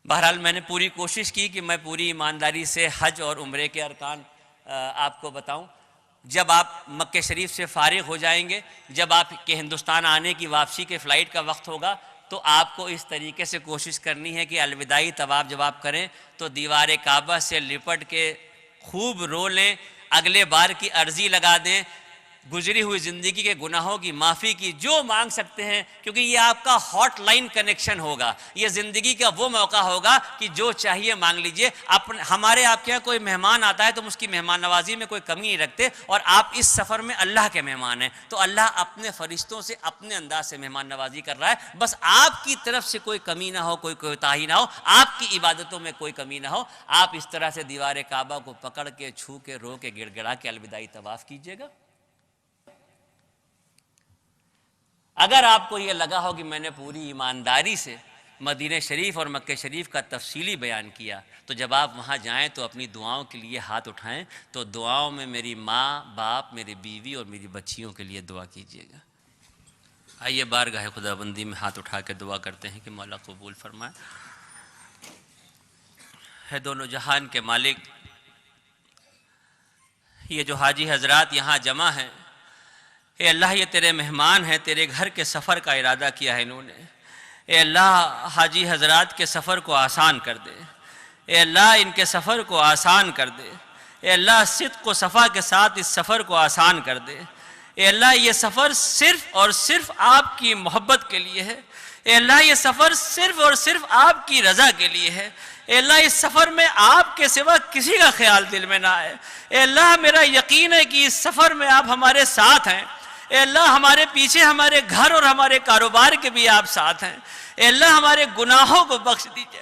بہرحال میں نے پوری کوشش کی کہ میں پوری ایمانداری سے حج اور عمرے کے ارکان آپ کو بتاؤں۔ جب آپ مکہ شریف سے فارغ ہو جائیں گے، جب آپ کے ہندوستان آنے کی واپسی کے فلائٹ کا وقت ہوگا، تو آپ کو اس طریقے سے کوشش کرنی ہے کہ الوداعی طواف جب آپ کریں تو دیوار کعبہ سے لپٹ کے خوب رو لیں، اگلے بار کی عرضی لگا دیں، گزری ہوئی زندگی کے گناہوں کی معافی کی جو مانگ سکتے ہیں، کیونکہ یہ آپ کا ہاٹ لائن کنیکشن ہوگا، یہ زندگی کا وہ موقع ہوگا کہ جو چاہیے مانگ لیجئے۔ ہمارے آپ کے یہاں کوئی مہمان آتا ہے تو ہم اس کی مہمان نوازی میں کوئی کمی نہیں رکھتے، اور آپ اس سفر میں اللہ کے مہمان ہیں، تو اللہ اپنے فرشتوں سے اپنے انداز سے مہمان نوازی کر رہا ہے، بس آپ کی طرف سے کوئی کمی نہ ہو، کوئی کوتاہی نہ ہو، آپ کی عبادتوں میں کوئی کمی نہ ہو۔ آپ اس طرح سے دیوار کعبہ کو پکڑ کے، چھو کے، رو کے، گڑ گڑا کے الوداعی طواف کیجئے گا۔ اگر آپ کو یہ لگا ہو کہ میں نے پوری ایمانداری سے مدینہ شریف اور مکہ شریف کا تفصیلی بیان کیا، تو جب آپ وہاں جائیں تو اپنی دعاؤں کے لیے ہاتھ اٹھائیں، تو دعاؤں میں میری ماں، باپ، میری بیوی اور میری بچیوں کے لیے دعا کیجیے گا۔ آئیے بارگاہ خدا بندی میں ہاتھ اٹھا کے دعا کرتے ہیں کہ مولا قبول فرمائے۔ ہے دونوں جہان کے مالک، یہ جو حاجی حضرات یہاں جمع ہیں، اے اللہ یہ تیرے مہمان ہیں، تیرے گھر کے سفر کا ارادہ کیا ہے انہوں نے، اے اللہ حاجی حضرات کے سفر کو آسان کر دے، اے اللہ ان کے سفر کو آسان کر دے، اے اللہ صدق و صفا کے ساتھ اس سفر کو آسان کر دے، اے اللہ یہ سفر صرف اور صرف آپ کی محبت کے لیے ہے، اے اللہ یہ سفر صرف اور صرف آپ کی رضا کے لیے ہے، اے اللہ اس سفر میں آپ کے سوا کسی کا خیال دل میں نہ آئے، اے اللہ میرا یقین ہے کہ اس سفر میں آپ ہمارے ساتھ ہیں، اے اللہ ہمارے پیچھے ہمارے گھر اور ہمارے کاروبار کے بھی آپ ساتھ ہیں، اے اللہ ہمارے گناہوں کو بخش دیجئے،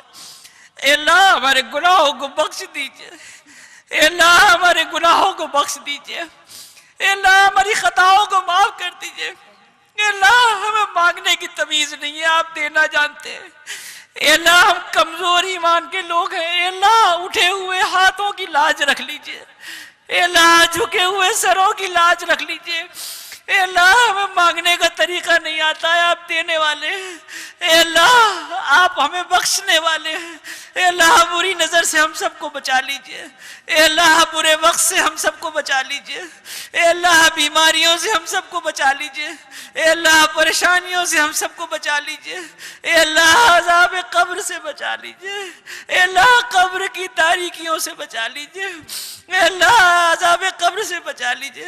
اے اللہ ہمارے گناہوں کو بخش دیجئے، اے اللہ ہمارے گناہوں کو بخش دیجئے، اے اللہ ہماری خطاؤں کو معاف کر دیجئے، اے اللہ ہمیں مانگنے کی تمیز نہیں ہے، آپ دینا جانتے ہیں، اے اللہ ہم کمزور ایمان کے لوگ ہیں، اے اللہ اٹھے ہوئے ہاتھوں کی لاج رکھ لیجئے، اے اللہ جھکے ہوئے سروں کی لاج رکھ لیجئے، اے اللہ ہمیں مانگنے کا طریقہ نہیں آتا ہے، آپ دینے والے ہیں، اے اللہ آپ ہمیں بخشنے والے ہیں، اے اللہ بری نظر سے ہم سب کو بچا لیجئے، اے اللہ برے وقت سے ہم سب کو بچا لیجئے، اے اللہ بیماریوں سے ہم سب کو بچا لیجئے، اے اللہ پریشانیوں سے ہم سب کو بچا لیجئے، اے اللہ عذاب قبر سے بچا لیجئے، اے اللہ قبر کی تاریکیوں سے بچا لیجئے، اے اللہ عذاب قبر سے بچا لیجئے،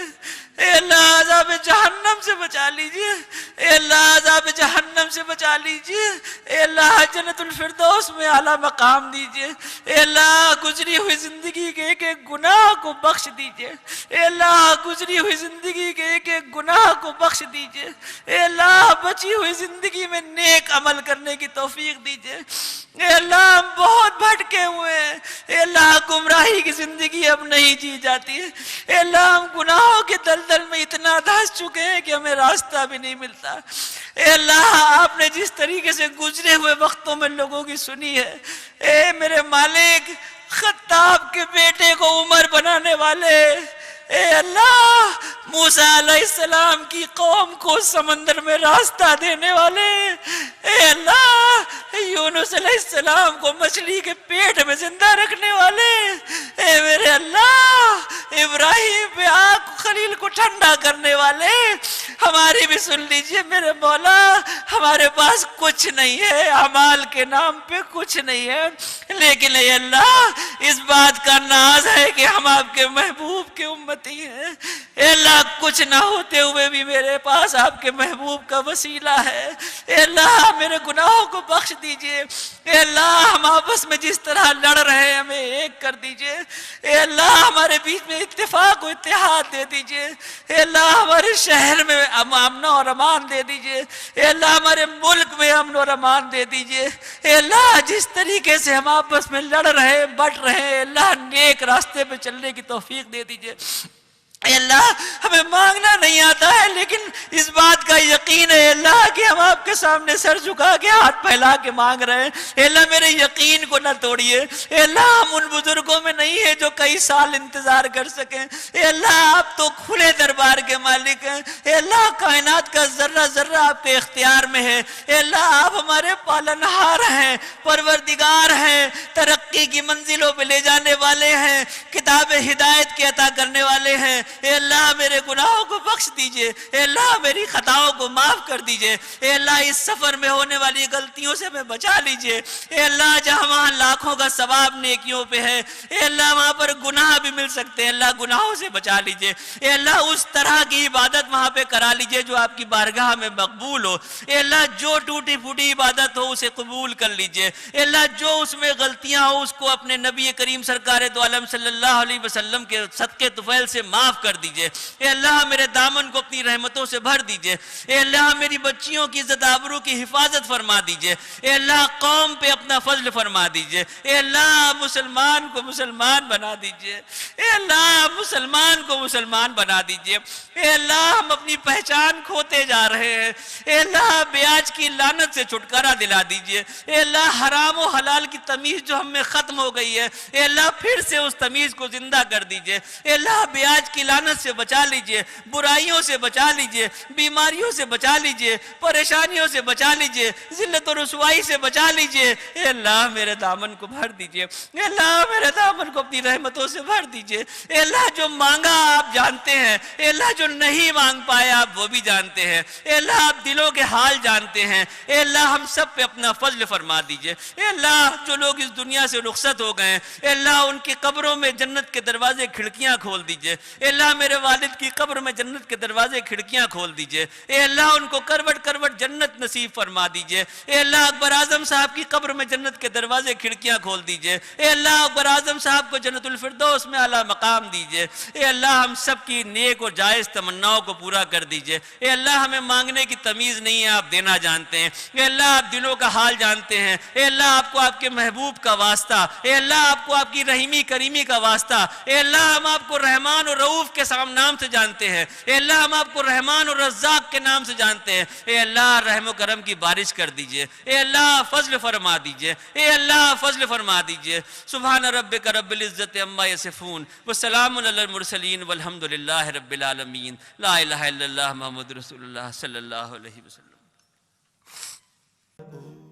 اے اللہ عذاب جہنم سے بچا لیجئے، اے اللہ عذاب جہنم سے بچا لیجئے، اے اللہ جنت الفردوس میں اعلیٰ مقام دیجئے، اے اللہ گزری ہوئی زندگی کے ایک ایک گناہ کو بخش دیجئے، اے اللہ گزری ہوئی زندگی کے ایک ایک گناہ کو بخش دیجئے، اے اللہ بچی ہوئی زندگی میں نیک عمل کرنے کی توفیق دیجئے، اے اللہ ہم بہت بھٹکے ہوئے ہیں، اے اللہ گمراہی کی زندگی اب نہیں جی جاتی ہے، اے اللہ ہم گناہوں کے دلدل میں اتنا دھس چکے ہیں کہ ہمیں راستہ بھی نہیں ملتا، اے اللہ آپ نے جس طریقے سے گزرے ہوئے وقتوں میں لوگوں کی سنی ہے، اے میرے مالک خطاب کے بیٹے کو عمر بنانے والے، اے اللہ موسیٰ علیہ السلام کی قوم کو سمندر میں راستہ دینے والے، اے اللہ یونس علیہ السلام کو مچھلی کے پیٹ میں زندہ رکھنے والے، اے میرے اللہ ابراہیم پہ آگ خلیل کو ٹھنڈا کرنے والے، ہماری بھی سن لیجئے میرے مولا، ہمارے پاس کچھ نہیں ہے، اعمال کے نام پہ کچھ نہیں ہے، لیکن اے اللہ اس بات کا ناز ہے کہ ہم آپ کے محبوب کے امتی ہیں، اے اللہ کچھ نہ ہوتے ہوئے بھی میرے پاس آپ کے محبوب کا وسیلہ ہے، اے اللہ میرے گناہوں کو بخش دیجئے، اے اللہ ہم آپس میں جس طرح لڑ رہے ہیں ہمیں ایک کر دیجئے، اے اللہ ہمارے بیچ میں اتفاق و اتحاد دے دیجئے، اے اللہ ہمارے شہر میں امن اور امان دے دیجئے، اے اللہ ہمارے ملک میں امن اور امان دے دیجئے، اے اللہ جس طریقے سے ہم آپس میں لڑ رہے ہیں بٹ رہے ہیں، اللہ نیک راستے پہ چلنے کی توفیق دے دیجئے، اے اللہ ہمیں مانگنا نہیں آتا ہے لیکن اس بات کا یقین ہے اے اللہ کہ ہم آپ کے سامنے سر جھکا کے ہاتھ پھیلا کے مانگ رہے ہیں. اے اللہ میرے یقین کو نہ توڑیے. اے اللہ ہم ان بزرگوں میں نہیں ہیں جو کئی سال انتظار کر سکیں. اے اللہ آپ تو کھلے دربار کے مالک ہیں. اے اللہ کائنات کا ذرہ ذرہ آپ کے اختیار میں ہے. اے اللہ آپ ہمارے پالنہار ہیں، پروردگار ہیں، ترقی کی منزلوں پہ لے جانے والے ہیں، کتاب ہدایت کے عطا کرنے والے ہیں. اے اللہ میرے گناہوں کو بخش دیجئے. اے اللہ میری خطاؤں کو معاف کر دیجئے. اے اللہ اس سفر میں ہونے والی غلطیوں سے ہمیں بچا لیجئے. اے اللہ جہاں وہاں لاکھوں کا ثواب نیکیوں پہ ہے، اے اللہ وہاں پر گناہ بھی مل سکتے ہیں، اللہ گناہوں سے بچا لیجئے. اے اللہ اس طرح کی عبادت وہاں پہ کرا لیجئے جو آپ کی بارگاہ میں مقبول ہو. اے اللہ جو ٹوٹی پھوٹی عبادت ہو اسے قبول کر لیجئے. اے اللہ جو اس میں غلطیاں ہو اس کو اپنے نبی کریم سرکار دو عالم صلی اللہ علیہ وسلم کے صدقے طفیل سے معاف کر دیجئے. اے اللہ میرے دامن کو اپنی رحمتوں سے بھر دیجئے. اے اللہ میری بچیوں کی عزت آبرو کی حفاظت فرما دیجئے. اے اللہ قوم پہ اپنا فضل فرما دیجئے. اے اللہ مسلمان کو مسلمان بنا دیجئے. اے اللہ مسلمان کو مسلمان بنا دیجئے. اے اللہ ہم اپنی پہچان کھوتے جا رہے ہیں. اے اللہ بیاج کی لعنت سے چھٹکارا دلا دیجئے. اے اللہ حرام و حلال کی تمیز جو ہم میں ختم ہو گئی ہے، اے اللہ پھر سے اس تمیز کو زندہ کر دیجئے. اے اللہ بیاج کی لعنت سے بچا لیجئے، برائیوں سے بچا لیجئے، بیماریوں سے بچا لیجئے، پریشانیوں سے بچا لیجئے، ذلت و رسوائی سے بچا لیجئے. اے اللہ میرے دامن کو بھر دیجئے. اے اللہ میرے دامن کو اپنی رحمتوں سے بھر دیجئے. اے اللہ جو مانگا آپ جانتے ہیں، اے اللہ جو نہیں مانگ پایا آپ وہ بھی جانتے ہیں. اے اللہ آپ دلوں کے حال جانتے ہیں. اے اللہ ہم سب پہ اپنا فضل فرما دیجئے. اے اللہ جو لوگ اس دنیا سے رخصت ہو گئے ہیں، اے اللہ ان کی قبروں میں جنت کے دروازے کھڑکیاں کھول دیجئے. اے اللہ میرے والد کی قبر میں جنت کے دروازے کھڑکیاں کھول دیجئے. اے اللہ ان کو کروٹ کروٹ جنت نصیب فرما دیجئے. اے اللہ اکبر اعظم صاحب کی قبر میں جنت کے دروازے کھڑکیاں کھول دیجئے. اے اللہ اکبر اعظم صاحب کو جنت الفردوس میں اعلیٰ مقام دیجئے. اے اللہ ہم سب کی نیک اور جائز تمناؤں کو پورا کر دیجئے. اے اللہ ہمیں مانگنے کی تمیز نہیں ہے، آپ دینا جانتے ہیں. اے اللہ آپ دلوں کا حال جانتے ہیں. اے اللہ آپ کو آپ کے محبوب کا واسطہ، اے اللہ آپ کو آپ کی رحیمی کریمی کا واسطہ. اے اللہ ہم آپ کو رحمان اور رؤوف کے نام سے جانتے ہیں. اے اللہ ہم آپ کو رحمان اور رزاق کے نام سے جانتے ہیں. اے اللہ رحم و کرم کی بارش کر دیجئے. اے اللہ فضل فرما دیجئے. اے اللہ فضل فرما دیجئے. سبحان ربک رب العزت عما یصفون والسلام علی المرسلین والحمد للہ رب العالمین. لا الہ الا اللہ محمد رسول اللہ صلی اللہ علیہ وسلم.